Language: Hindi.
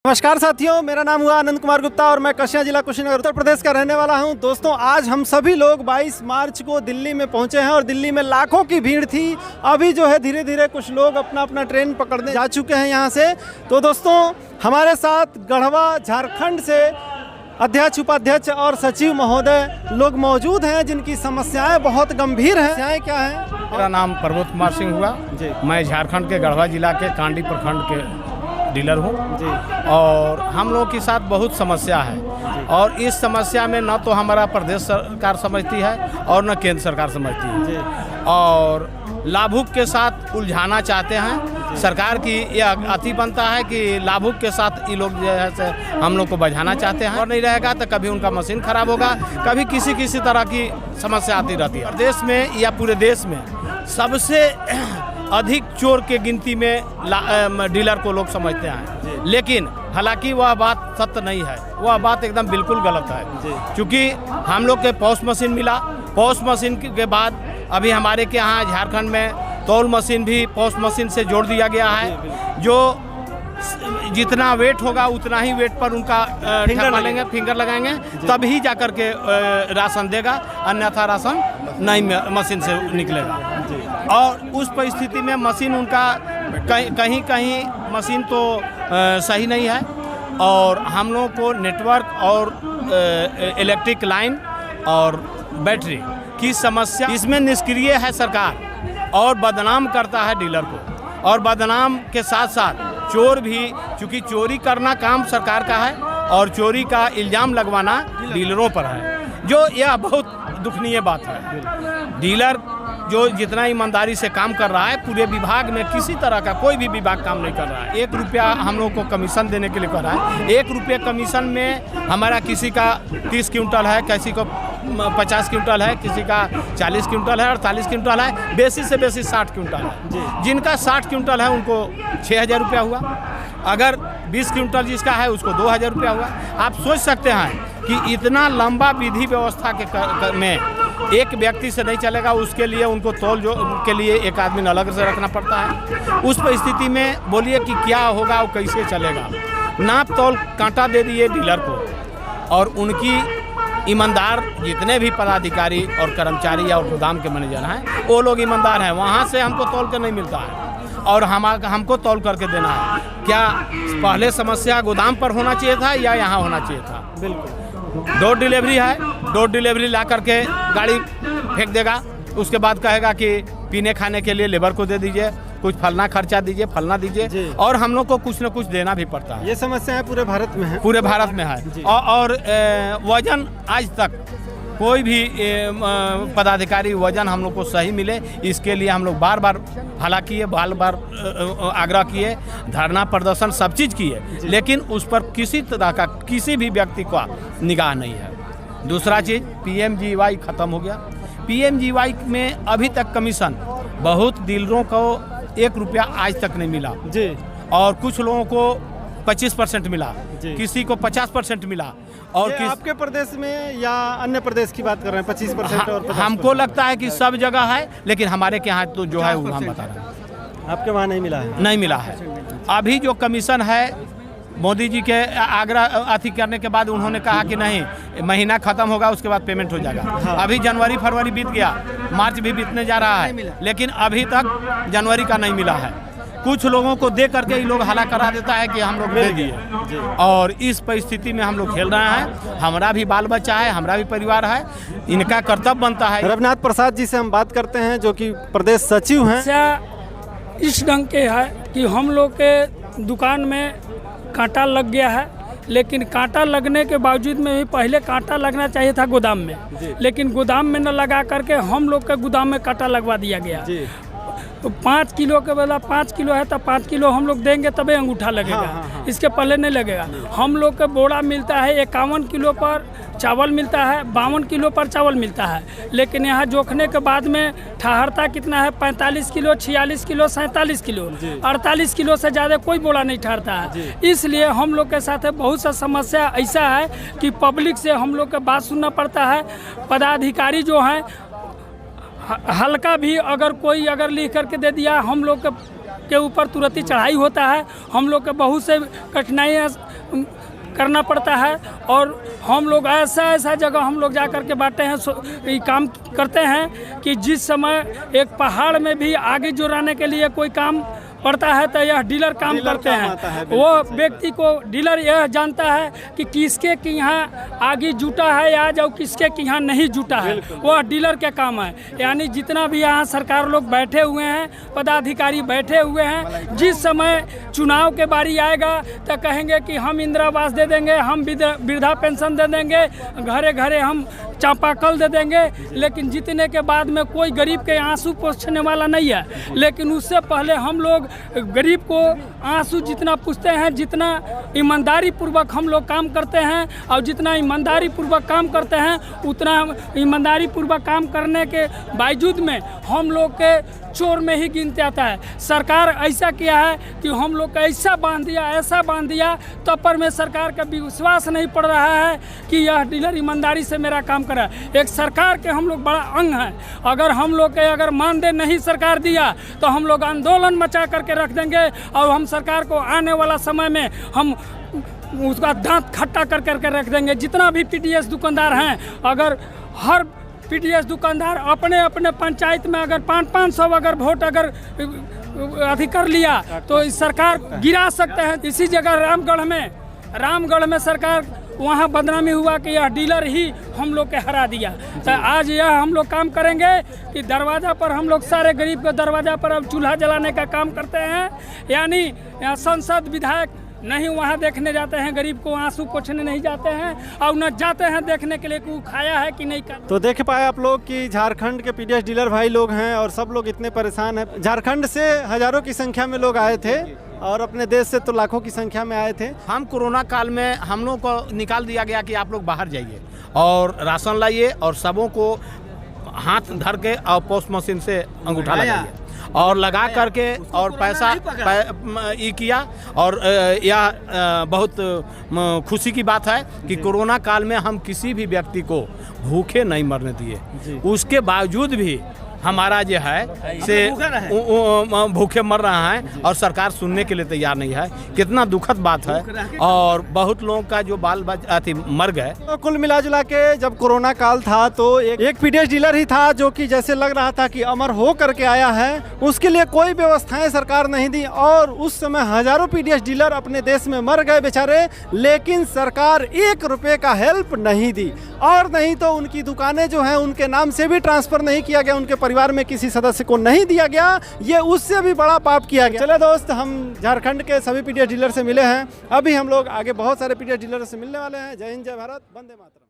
नमस्कार साथियों, मेरा नाम हुआ आनंद कुमार गुप्ता और मैं कशिया जिला कुशीनगर उत्तर प्रदेश का रहने वाला हूं। दोस्तों, आज हम सभी लोग 22 मार्च को दिल्ली में पहुंचे हैं और दिल्ली में लाखों की भीड़ थी। अभी जो है धीरे धीरे कुछ लोग अपना अपना ट्रेन पकड़ने जा चुके हैं यहाँ से। तो दोस्तों, हमारे साथ गढ़वा झारखंड से अध्यक्ष, उपाध्यक्ष और सचिव महोदय लोग मौजूद हैं जिनकी समस्याएं बहुत गंभीर हैं। समस्याएं क्या हैं? मेरा नाम प्रबोध कुमार सिंह हुआ जी। मैं झारखंड के गढ़वा जिला के कांडी प्रखंड के डीलर हूँ जी। और हम लोगों के साथ बहुत समस्या है और इस समस्या में न तो हमारा प्रदेश सरकार समझती है और न केंद्र सरकार समझती है जी। और लाभुक के साथ उलझाना चाहते हैं। सरकार की यह अति बनता है कि लाभुक के साथ ये लोग जो है से हम लोग को बझाना चाहते हैं और नहीं रहेगा तो कभी उनका मशीन खराब होगा, कभी किसी तरह की समस्या आती रहती है। प्रदेश में या पूरे देश में सबसे अधिक चोर के गिनती में डीलर को लोग समझते हैं, लेकिन हालांकि वह बात सत्य नहीं है। वह बात एकदम बिल्कुल गलत है। क्योंकि हम लोग के पॉस मशीन मिला, पॉस मशीन के बाद अभी हमारे के यहाँ झारखंड में तौल मशीन भी पॉस मशीन से जोड़ दिया गया है। जो जितना वेट होगा उतना ही वेट पर उनका फिंगर लगाएंगे तभी जाकर के राशन देगा, अन्यथा राशन नहीं मशीन से निकलेगा। और उस परिस्थिति में मशीन उनका कहीं मशीन तो सही नहीं है। और हम लोगों को नेटवर्क और इलेक्ट्रिक लाइन और बैटरी की समस्या, इसमें निष्क्रिय है सरकार और बदनाम करता है डीलर को। और बदनाम के साथ साथ चोर भी, क्योंकि चोरी करना काम सरकार का है और चोरी का इल्ज़ाम लगवाना डीलरों पर है, जो यह बहुत दुखनीय बात है। डीलर जो जितना ईमानदारी से काम कर रहा है, पूरे विभाग में किसी तरह का कोई भी विभाग काम नहीं कर रहा है। 1 रुपया हम लोग को कमीशन देने के लिए कर रहा है। 1 रुपये कमीशन में हमारा किसी का 30 क्विंटल है, किसी को 50 क्विंटल है, किसी का 40 क्विंटल है, 48 क्विंटल है, बेसी से बेसी 60 क्विंटल है। जिनका 60 क्विंटल है उनको 6,000 रुपया हुआ। अगर 20 क्विंटल जिसका है उसको 2,000 रुपया हुआ। आप सोच सकते हैं कि इतना लंबा विधि व्यवस्था के में एक व्यक्ति से नहीं चलेगा। उसके लिए उनको तौल जो के लिए एक आदमी अलग से रखना पड़ता है। उस परिस्थिति में बोलिए कि क्या होगा, वो कैसे चलेगा। नाप तौल कांटा दे दिए डीलर को और उनकी ईमानदार जितने भी पदाधिकारी और कर्मचारी और गोदाम के मैनेजर हैं वो लोग ईमानदार हैं। वहाँ से हमको तौल कर नहीं मिलता है और हमको तौल करके देना है। क्या पहले समस्या गोदाम पर होना चाहिए था या यहाँ होना चाहिए था? बिल्कुल। डोर डिलीवरी है, डोर डिलीवरी ला करके गाड़ी फेंक देगा। उसके बाद कहेगा कि पीने खाने के लिए लेबर को दे दीजिए, कुछ फलना खर्चा दीजिए, फलना दीजिए, और हम लोग को कुछ न कुछ देना भी पड़ता है। ये समस्या है पूरे भारत में है, पूरे भारत में है। और वजन आज तक कोई भी पदाधिकारी वजन हम लोग को सही मिले, इसके लिए हम लोग बार बार हाला किए, बार बार आग्रह किए, धरना प्रदर्शन सब चीज़ किए, लेकिन उस पर किसी तरह का किसी भी व्यक्ति का निगाह नहीं है। दूसरा चीज़, PMGY ख़त्म हो गया। PMGY में अभी तक कमीशन बहुत डीलरों को 1 रुपया आज तक नहीं मिला जी। और कुछ लोगों को 25% मिला, किसी को 50% मिला। और आपके प्रदेश में या अन्य प्रदेश की बात कर रहे हैं 25% और 50%? हमको लगता है कि सब जगह है, लेकिन हमारे के यहाँ तो जो है वो हम बता रहे हैं। आपके वहाँ नहीं मिला है? नहीं मिला है। अभी जो कमीशन है, मोदी जी के आग्रह अति करने के बाद उन्होंने कहा कि नहीं, महीना खत्म होगा उसके बाद पेमेंट हो जाएगा। अभी जनवरी फरवरी बीत गया, मार्च भी बीतने जा रहा है, लेकिन अभी तक जनवरी का नहीं मिला है। कुछ लोगों को दे करके ये लोग हला करा देता है कि हम लोग दे दिए। और इस परिस्थिति में हम लोग खेल रहे हैं। हमारा भी बाल बच्चा है, हमारा भी परिवार है, इनका कर्तव्य बनता है। रविनाथ प्रसाद जी से हम बात करते हैं, जो कि प्रदेश सचिव हैं। इस ढंग के है कि हम लोग के दुकान में कांटा लग गया है, लेकिन कांटा लगने के बावजूद में भी पहले कांटा लगना चाहिए था गोदाम में, लेकिन गोदाम में न लगा करके हम लोग के गोदाम में कांटा लगवा दिया गया। तो 5 किलो के बदला 5 किलो है तो 5 किलो हम लोग देंगे तभी अंगूठा लगेगा। इसके पहले नहीं लगेगा। हम लोग का बोरा मिलता है 51 किलो पर चावल मिलता है, 52 किलो पर चावल मिलता है, लेकिन यहाँ जोखने के बाद में ठहरता कितना है? 45 किलो, 46 किलो, 47 किलो, 48 किलो से ज़्यादा कोई बोरा नहीं ठहरता है। इसलिए हम लोग के साथ बहुत सा समस्या ऐसा है कि पब्लिक से हम लोग का बात सुनना पड़ता है। पदाधिकारी जो हैं हल्का भी अगर कोई लिख करके दे दिया, हम लोग के ऊपर तुरंत ही चढ़ाई होता है। हम लोग के बहुत से कठिनाइयाँ करना पड़ता है। और हम लोग ऐसा जगह हम लोग जा कर के बांटते हैं, ये काम करते हैं कि जिस समय एक पहाड़ में भी आगे जोड़ाने के लिए कोई काम पड़ता है तो यह डीलर काम करते हैं। वो व्यक्ति को डीलर यह जानता है कि किसके कि यहाँ आगे जुटा है आज और किसके कि यहाँ नहीं जुटा है, वह डीलर के काम है। यानी जितना भी यहाँ सरकार लोग बैठे हुए हैं, पदाधिकारी बैठे हुए हैं, जिस समय चुनाव के बारी आएगा तो कहेंगे कि हम इंदिरा आवास दे देंगे, हम वृद्धा पेंशन दे देंगे, घरे घरे हम चापाकल दे देंगे, लेकिन जीतने के बाद में कोई गरीब के आंसू पोंछने वाला नहीं है। लेकिन उससे पहले हम लोग गरीब को आंसू जितना पूछते हैं, जितना ईमानदारी पूर्वक हम लोग काम करते हैं और जितना ईमानदारी पूर्वक काम करते हैं उतना ईमानदारी पूर्वक काम करने के बावजूद में हम लोग के चोर में ही गिनते आता है। सरकार ऐसा किया है कि हम लोग का ऐसा बांध दिया तब पर में सरकार का विश्वास नहीं पड़ रहा है कि यह डीलर ईमानदारी से मेरा काम कर रहा है। एक सरकार के हम लोग बड़ा अंग हैं। अगर हम लोग के अगर मानदेय नहीं सरकार दिया तो हम लोग आंदोलन मचा करके रख देंगे और हम सरकार को आने वाला समय में हम उसका दांत खट्टा कर करके रख देंगे। जितना भी पीडीएस दुकानदार हैं, अगर हर पीडीएस दुकानदार अपने अपने पंचायत में अगर 500 अगर वोट अगर अधिक कर लिया तो इस सरकार गिरा सकते हैं। इसी जगह रामगढ़ में सरकार वहाँ बदनामी हुआ कि यह डीलर ही हम लोग के हरा दिया। तो आज यह हम लोग काम करेंगे कि दरवाज़ा पर हम लोग सारे गरीब के दरवाज़ा पर अब चूल्हा जलाने का काम करते हैं। यानी यहाँ संसद विधायक नहीं वहाँ देखने जाते हैं, गरीब को आंसू पोंछने नहीं जाते हैं और न जाते हैं देखने के लिए कि वो खाया है कि नहीं खाया। तो देख पाए आप लोग कि झारखंड के पीडीएस डीलर भाई लोग हैं और सब लोग इतने परेशान हैं। झारखंड से हजारों की संख्या में लोग आए थे और अपने देश से तो लाखों की संख्या में आए थे। हम कोरोना काल में हम लोग को निकाल दिया गया कि आप लोग बाहर जाइए और राशन लाइए और सबों को हाथ धर के और पोस्ट मशीन से अंगूठा लगाइए और लगा करके और पैसा ये किया। और यह बहुत खुशी की बात है कि कोरोना काल में हम किसी भी व्यक्ति को भूखे नहीं मरने दिए। उसके बावजूद भी हमारा जो है से भूखे मर रहा है और सरकार सुनने के लिए तैयार नहीं है। कितना दुखद बात है और बहुत लोगों का जो बाल बच्चा मर गए। तो कुल मिला जुला के जब कोरोना काल था तो एक पीडीएस डीलर ही था जो कि जैसे लग रहा था कि अमर हो करके आया है। उसके लिए कोई व्यवस्थाएं सरकार नहीं दी और उस समय हजारों पीडीएस डीलर अपने देश में मर गए बेचारे, लेकिन सरकार 1 रुपए का हेल्प नहीं दी। और नहीं तो उनकी दुकानें जो हैं उनके नाम से भी ट्रांसफर नहीं किया गया, उनके परिवार में किसी सदस्य को नहीं दिया गया। ये उससे भी बड़ा पाप किया गया। चले दोस्त, हम झारखंड के सभी पीडीएस डीलर से मिले हैं। अभी हम लोग आगे बहुत सारे पीडीएस डीलर से मिलने वाले हैं। जय हिंद, जय भारत, वंदे मातरम।